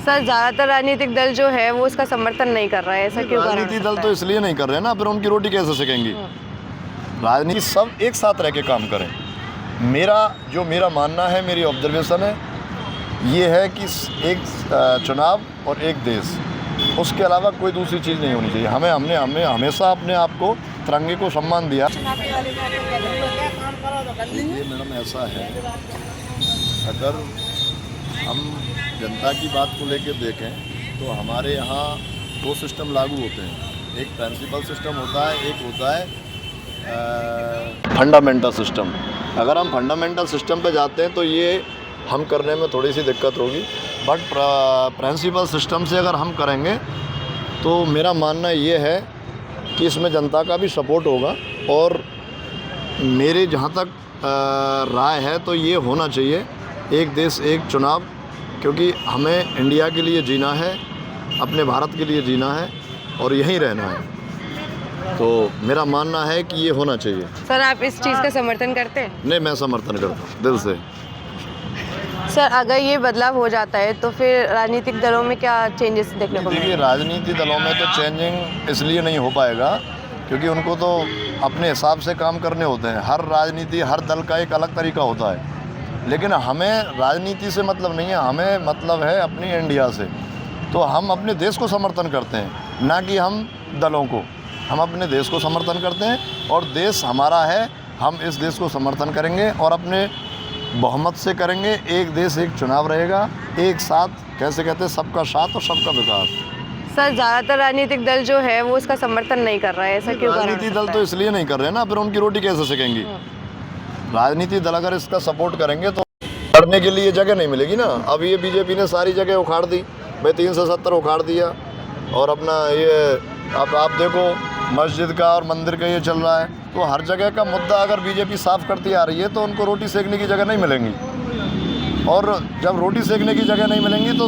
Sir ज़्यादातर राजनीतिक दल जो है वो इसका समर्थन नहीं कर रहा है, ऐसा क्यों? राजनीतिक दल तो इसलिए नहीं कर रहे ना, फिर उनकी रोटी कैसे सेकेंगी? राजनीति सब एक साथ रह के काम करें। मेरा मानना है, मेरी ऑब्जर्वेशन है, ये है कि एक चुनाव और एक देश, उसके अलावा कोई दूसरी चीज़ नहीं होनी चाहिए। हमने हमेशा अपने आप को तिरंगे को सम्मान दिया। ये मैडम ऐसा है, अगर हम जनता की बात को लेकर देखें तो हमारे यहाँ दो सिस्टम लागू होते हैं। एक प्रिंसिपल सिस्टम होता है, एक होता है फंडामेंटल सिस्टम। अगर हम फंडामेंटल सिस्टम पे जाते हैं तो ये हम करने में थोड़ी सी दिक्कत होगी, बट प्रिंसिपल सिस्टम से अगर हम करेंगे तो मेरा मानना ये है कि इसमें जनता का भी सपोर्ट होगा। और मेरे जहाँ तक राय है तो ये होना चाहिए एक देश एक चुनाव, क्योंकि हमें इंडिया के लिए जीना है, अपने भारत के लिए जीना है और यहीं रहना है। तो मेरा मानना है कि ये होना चाहिए। सर आप इस चीज़ का समर्थन करते हैं? नहीं, मैं समर्थन करता हूँ दिल से। सर अगर ये बदलाव हो जाता है तो फिर राजनीतिक दलों में क्या चेंजेस देखने को देखिए, मिलेंगे? राजनीतिक दलों में तो चेंजिंग इसलिए नहीं हो पाएगा क्योंकि उनको तो अपने हिसाब से काम करने होते हैं। हर दल का एक अलग तरीका होता है, लेकिन हमें राजनीति से मतलब नहीं है, हमें मतलब है अपनी इंडिया से। तो हम अपने देश को समर्थन करते हैं, ना कि हम दलों को। हम अपने देश को समर्थन करते हैं और देश हमारा है, हम इस देश को समर्थन करेंगे और अपने बहुमत से करेंगे। एक देश एक चुनाव रहेगा, एक साथ, कैसे कहते हैं, सबका साथ और सबका विकास। सर ज़्यादातर राजनीतिक दल जो है वो इसका समर्थन नहीं कर रहा है, ऐसा क्यों? राजनीतिक दल तो इसलिए नहीं कर रहे ना, फिर उनकी रोटी कैसे सेकेंगी? राजनीतिक दल अगर इसका सपोर्ट करेंगे तो लड़ने के लिए जगह नहीं मिलेगी ना। अब ये बीजेपी ने सारी जगह उखाड़ दी भाई, 370 उखाड़ दिया। और अपना ये अब आप देखो मस्जिद का और मंदिर का ये चल रहा है, तो हर जगह का मुद्दा अगर बीजेपी साफ करती आ रही है तो उनको रोटी सेकने की जगह नहीं मिलेंगी। और जब रोटी सेकने की जगह नहीं मिलेंगी तो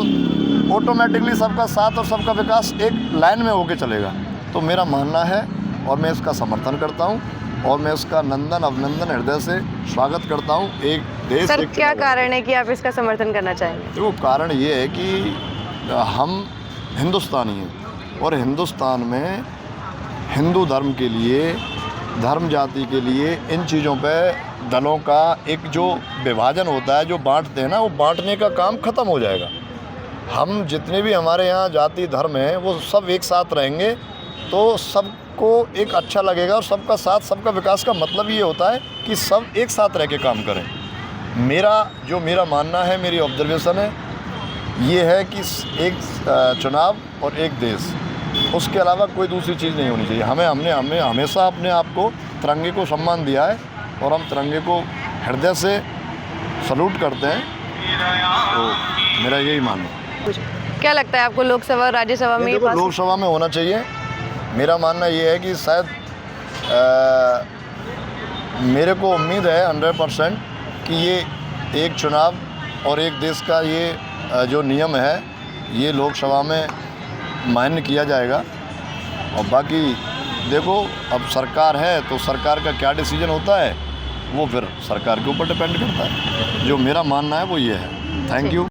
ऑटोमेटिकली सबका साथ और सबका विकास एक लाइन में होके चलेगा। तो मेरा मानना है और मैं इसका समर्थन करता हूँ और मैं इसका अभिनंदन हृदय से स्वागत करता हूँ। एक देश सर एक क्या चुनाव। कारण है कि आप इसका समर्थन करना चाहेंगे? देखो, कारण ये है कि हम हिंदुस्तानी हैं और हिंदुस्तान में हिंदू धर्म के लिए, धर्म जाति के लिए, इन चीज़ों पे दलों का एक जो विभाजन होता है, जो बांटते हैं ना, वो बांटने का काम ख़त्म हो जाएगा। हम जितने भी हमारे यहाँ जाति धर्म हैं वो सब एक साथ रहेंगे तो सबको एक अच्छा लगेगा। और सबका साथ सबका विकास का मतलब ये होता है कि सब एक साथ रह के काम करें। मेरा मानना है, मेरी ऑब्जर्वेशन है, ये है कि एक चुनाव और एक देश, उसके अलावा कोई दूसरी चीज़ नहीं होनी चाहिए। हमने हमेशा अपने आप को तिरंगे को सम्मान दिया है और हम तिरंगे को हृदय से सलूट करते हैं। तो मेरा यही मानना है। क्या लगता है आपको लोकसभा और राज्यसभा में ये देखो, पास? लोकसभा में होना चाहिए। मेरा मानना ये है कि शायद मेरे को उम्मीद है 100% कि ये एक चुनाव और एक देश का ये जो नियम है ये लोकसभा में मान्य किया जाएगा। और बाकी देखो, अब सरकार है तो सरकार का क्या डिसीजन होता है वो फिर सरकार के ऊपर डिपेंड करता है। जो मेरा मानना है वो ये है। Thank you.